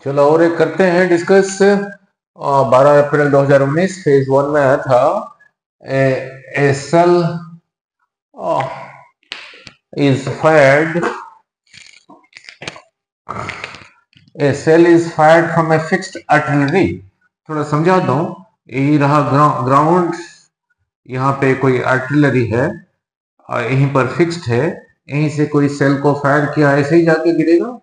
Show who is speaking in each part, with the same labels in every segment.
Speaker 1: चलो और एक करते हैं डिस्कस। 12 अप्रैल 2019 फेज 1 में आया था a shell is fired from a fixed artillery. थोड़ा समझा दो। यही रहा ग्राउंड, यहाँ पे कोई आर्टिलरी है और यहीं पर फिक्स्ड है, यहीं से कोई सेल को फायर किया, ऐसे ही जाके गिरेगा।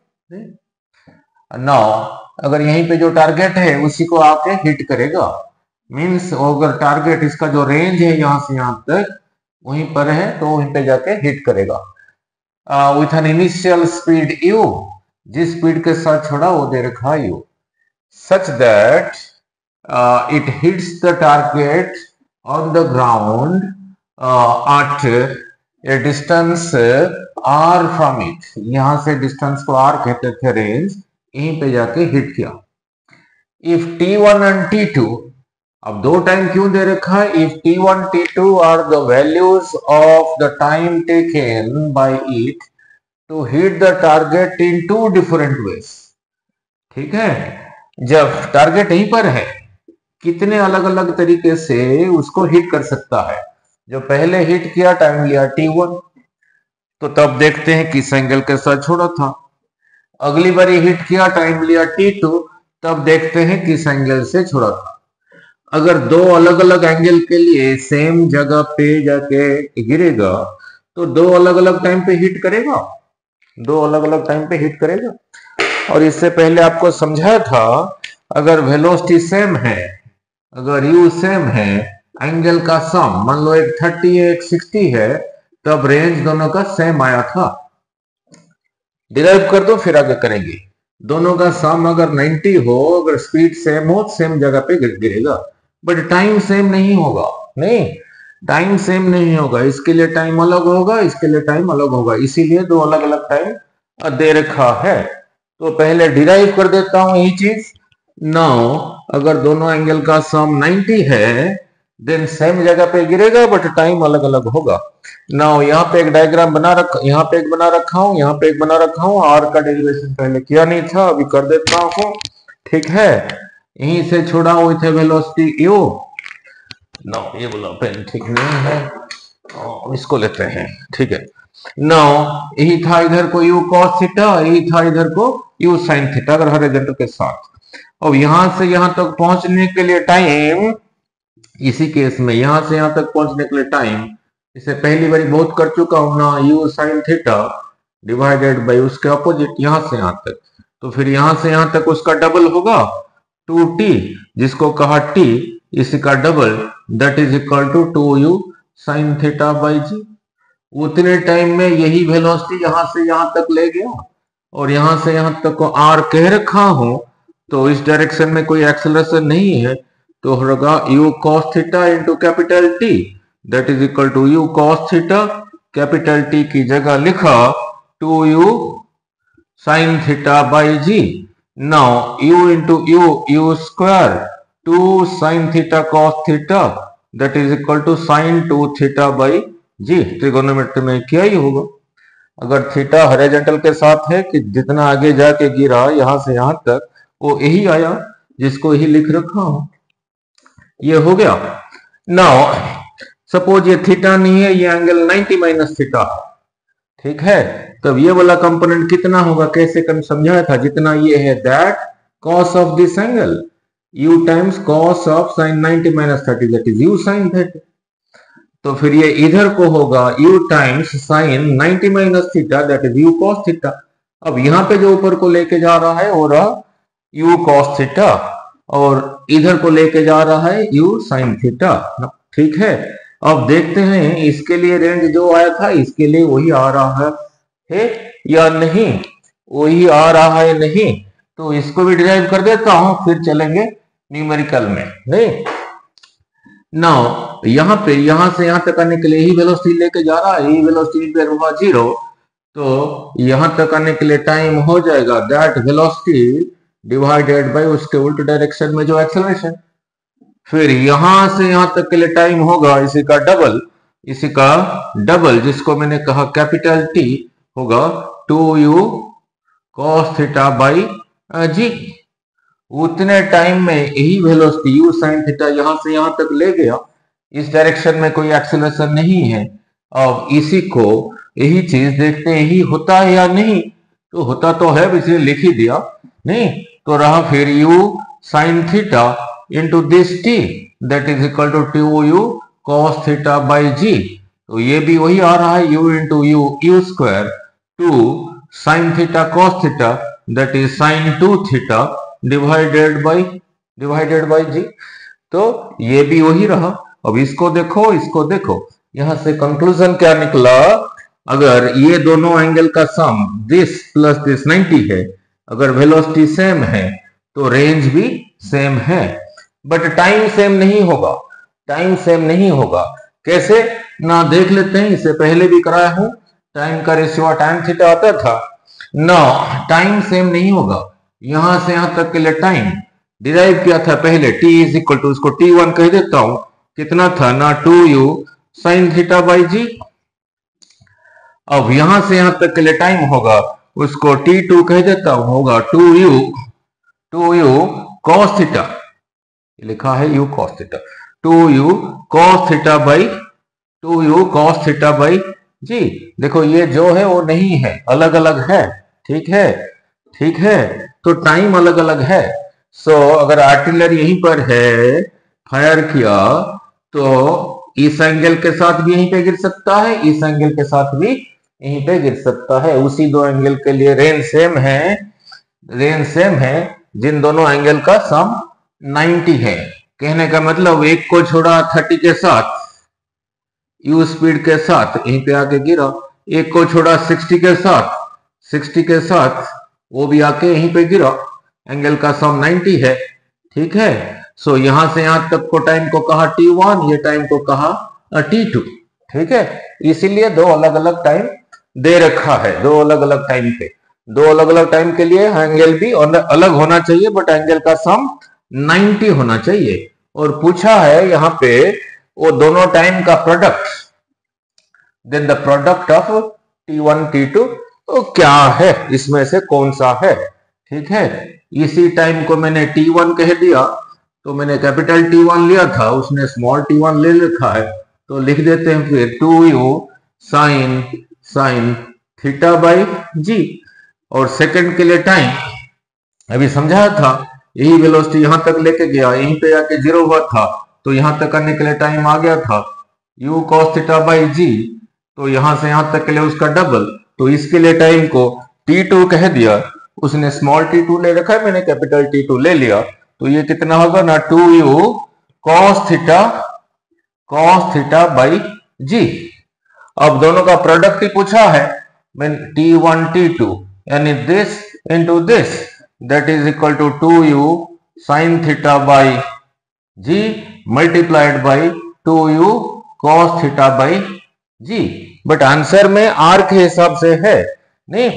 Speaker 1: नाउ अगर यहीं पे जो टारगेट है उसी को आके हिट करेगा, मींस अगर टारगेट इसका जो रेंज है यहाँ से यहाँ तक वहीं पर है तो वहीं पे जाके हिट करेगा with an initial speed u, जिस स्पीड के साथ छोड़ा वो दे रखा u, such that it hits the target on the ground at a distance r from it। यहां से डिस्टेंस को r कहते थे, रेंज, यहीं पे जाके हिट किया। इफ t1 एंड t2, अब दो टाइम क्यों दे रखा है? If t1 t2 are the values of the time taken by it to hit the target in two different ways. ठीक है, जब टारगेट यहीं पर है, कितने अलग अलग तरीके से उसको हिट कर सकता है। जो पहले हिट किया टाइम लिया t1, तो तब देखते हैं किस एंगल के साथ छोड़ा था। अगली बार हिट किया टाइम लिया t2, तब देखते हैं किस एंगल से छोड़ा था। अगर दो अलग अलग एंगल के लिए सेम जगह पे जाके गिरेगा तो दो अलग अलग टाइम पे हिट करेगा, दो अलग अलग टाइम पे हिट करेगा। और इससे पहले आपको समझाया था, अगर वेलोसिटी सेम है, अगर u सेम है, एंगल का सम मान लो एक 30 है एक 60 है, तब रेंज दोनों का सेम आया था। डिराइव कर दो फिर आगे करेंगे। दोनों का सम अगर 90 हो, अगर स्पीड सेम हो, सेम जगह पे गिरेगा, बट टाइम सेम नहीं होगा। नहीं, टाइम सेम नहीं होगा, इसके लिए टाइम अलग होगा, इसके लिए टाइम अलग होगा, इसीलिए दो अलग अलग टाइम दे रखा है। तो पहले डिराइव कर देता हूं यही चीज। नाउ अगर दोनों एंगल का सम 90 है, देन सेम जगह पे गिरेगा बट टाइम अलग अलग होगा। नाउ यहाँ पे एक डायग्राम बना रखा, यहाँ पे एक बना रखा हूं, यहाँ पे एक बना रखा हूं। आर का डेरिवेशन पहले किया नहीं था, अभी कर देता हूं। ठीक है, यहीं से छोड़ा हुई थे वेलोसिटी u। नो, ये बोला पेन ठीक नहीं है, इसको लेते हैं। ठीक है, नाउ यही था इधर को u cos थीटा, यही था इधर को u sin थीटा, अगर हॉरिजॉन्टल के साथ। अब यहां से यहां तक पहुंचने के लिए टाइम, इसी केस में यहां से यहां तक पहुंचने के लिए टाइम, इसे पहली बार बहुत कर चुका हूं ना, u sin theta divided by उसके अपोजिट यहां से यहां तक, तो फिर यहां से यहां तक उसका डबल होगा 2t, जिसको कहा t, इसी का double, that is equal to 2u sin theta by g. उतने टाइम में यही वेलोसिटी यहां से यहां तक ले गया, और यहां से यहां तक को r कह रखा हूं, तो इस डायरेक्शन में कोई एक्सेलरेशन नहीं है, तो होगा u cos theta into capital T, that is equal to u cos theta, capital T की जगह लिखा 2u sin theta by g. Now u into u square 2 sin theta cos theta, that is equal to sin 2 theta by g. Trigonometry में किया ही होगा। अगर theta horizontal के साथ है कि जितना आगे जाके गिरा यहां से यहां तक, वो यही आया, जिसको यही लिख रखा हूं। ये हो गया। नाउ सपोज ये थीटा नहीं है, ये एंगल 90 माइनस थीटा, ठीक है, तब ये वाला कंपोनेंट कितना होगा, कैसे समझाया था, जितना ये है that cos of this angle u times cos of sin 90 minus 30, that is u sin 30। तो फिर ये इधर को होगा u times sin 90 minus theta, that is u cos theta. अब यहाँ पे जो ऊपर को लेके जा रहा है वो रहा u cos थीटा, और इधर को लेके जा रहा है u sin थीटा। ठीक है, अब देखते हैं इसके लिए रेंज जो आया था इसके लिए वही आ रहा है या नहीं, वही आ रहा है नहीं, तो इसको भी डिराइव कर देता हूं, फिर चलेंगे न्यूमेरिकल में। नहीं, नाउ यहाँ पे यहां से यहां तक आने के लिए ही वेलोसिटी लेके जा रहा है, यही वेलोसिटी पे होगा 0, तो यहां तक आने के लिए टाइम हो जाएगा दैट वेलोसिटी डिवाइडेड बाय उसके उल्टे डायरेक्शन में जो एक्सेलरेशन। फिर यहां से यहां तक के लिए टाइम होगा इसी का डबल, इसी का डबल, जिसको मैंने कहा कैपिटल T होगा 2u cos theta by g. उतने टाइम में यही वेलोसिटी u sin थीटा यहां से यहां तक ले गया, इस डायरेक्शन में कोई एक्सीलरेशन नहीं है। अब इसी को यही चीज देखते हैं, यही होता है या नहीं, तो होता तो है, इसलिए लिख ही दिया। नहीं तो रहा फिर u sin theta into this t that is equal to 2u cos theta by g। तो ये भी वही आ रहा है, u into u square 2 sin theta cos theta that is sin 2 theta divided by g। तो ये भी वही रहा। अब इसको देखो, यहां से कंक्लूजन क्या निकला, अगर ये दोनों एंगल का सम दिस प्लस दिस 90 है, अगर वेलोसिटी सेम है तो रेंज भी सेम है, बट टाइम सेम नहीं होगा। कैसे ना देख लेते हैं, इससे पहले भी कराया हूं, टाइम का रेशियो tan थीटा आता था ना, टाइम सेम नहीं होगा। यहां से यहां तक के लिए टाइम डिराइव किया था पहले, t इज इक्वल टू, इसको t1 कह देता हूं, कितना था ना 2u sin थीटा बाई जी। अब यहां से यहां तक के लिए टाइम होगा, उसको t2 कह देता हूं, होगा 2u cos थीटा, लिखा है u cos theta, 2u cos theta by g. देखो ये जो है वो नहीं है, अलग अलग है, ठीक है, तो टाइम अलग अलग है। सो अगर आर्टिलरी यहीं पर है, फायर किया, तो इस एंगल के साथ भी यहीं पे गिर सकता है, इस एंगल के साथ भी यहीं पे गिर सकता है। उसी दो एंगल के लिए रेंज सेम है, जिन दोनों एंगल का सम 90 है। कहने का मतलब एक को छोड़ा 30 के साथ, u स्पीड के साथ यहीं पे आके गिरा, एक को छोड़ा 60 के साथ वो भी आके यहीं पे गिरा, एंगल का सम 90 है, ठीक है। सो यहां से यहां तक को टाइम को कहा t1, ये टाइम को कहा t2, ठीक है। इसीलिए दो अलग अलग टाइम दे रखा है, दो अलग अलग टाइम के लिए एंगल भी अलग होना चाहिए, बट एंगल का सम 90 होना चाहिए। और पूछा है यहाँ पे वो दोनों टाइम का product, then the product of t1 t2, तो क्या है, इसमें से कौन सा है, ठीक है। इसी टाइम को मैंने t1 कह दिया, तो मैंने कैपिटल T1 लिया था, उसने स्मॉल t1 ले लिखा है, तो लिख देते हैं फिर 2u sin थीटा बाई जी। और सेकंड के लिए टाइम अभी समझाया था, यही वेलोसिटी यहां तक लेके गया, यहीं पे आके 0 हुआ था, तो यहां तक आने के लिए टाइम आ गया था u cos थीटा बाई जी। तो यहां से यहां तक के लिए उसका डबल, तो इसके लिए टाइम को t2 कह दिया, उसने स्मॉल t2 ले रखा है, मैंने कैपिटल T2 ले लिया, तो ये कितना होगा ना 2u cos थीटा बाई जी। अब दोनों का प्रोडक्ट ही पूछा है, t1 t2 यानी this into this, that is equal to 2u sin theta by g multiplied by 2u cos theta by g. But answer में r के हिसाब से है नहीं,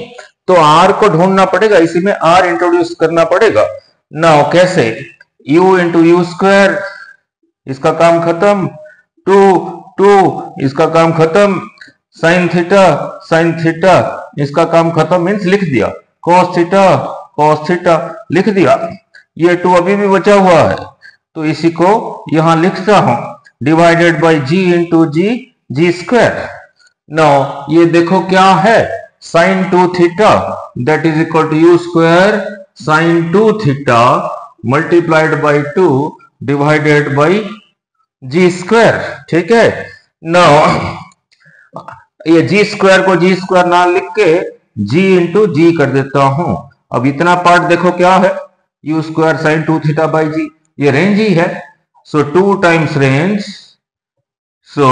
Speaker 1: तो r को ढूंढना पड़ेगा, इसी में r इंट्रोड्यूस करना पड़ेगा ना। कैसे, u इंटू यू स्क्वायर, इसका काम खत्म, 2 इसका काम खत्म, साइन थीटा इसका काम खत्म, मीन्स लिख दिया, cos थीटा लिख दिया, ये 2 अभी भी बचा हुआ है, तो इसी को यहां लिखता हूं, divided by g into g square. No ये देखो क्या है, sin 2 theta that is equal to u square sin 2 theta multiplied by 2 divided by g square, ठीक है। नो ये जी स्क्वायर को जी स्क्वायर ना लिख के जी इंटू जी कर देता हूं। अब इतना पार्ट देखो क्या है, u square sine 2 theta by g, ये रेंज ही है, so 2 times range, so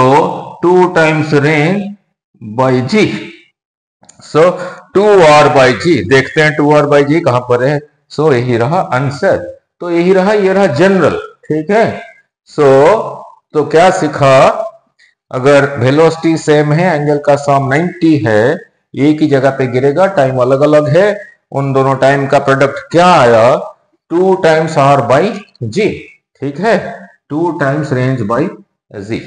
Speaker 1: 2 times range by g, so 2r by g. देखते हैं 2r बाई जी कहां पर है, सो यही रहा आंसर, तो यही रहा, ये रहा जनरल, ठीक है। सो तो क्या सीखा, अगर वेलोसिटी सेम है, एंगल का सम 90 है, एक ही जगह पे गिरेगा, टाइम अलग अलग है, उन दोनों टाइम का प्रोडक्ट क्या आया, 2 टाइम्स r बाई जी, ठीक है, 2 टाइम्स रेंज बाई जी।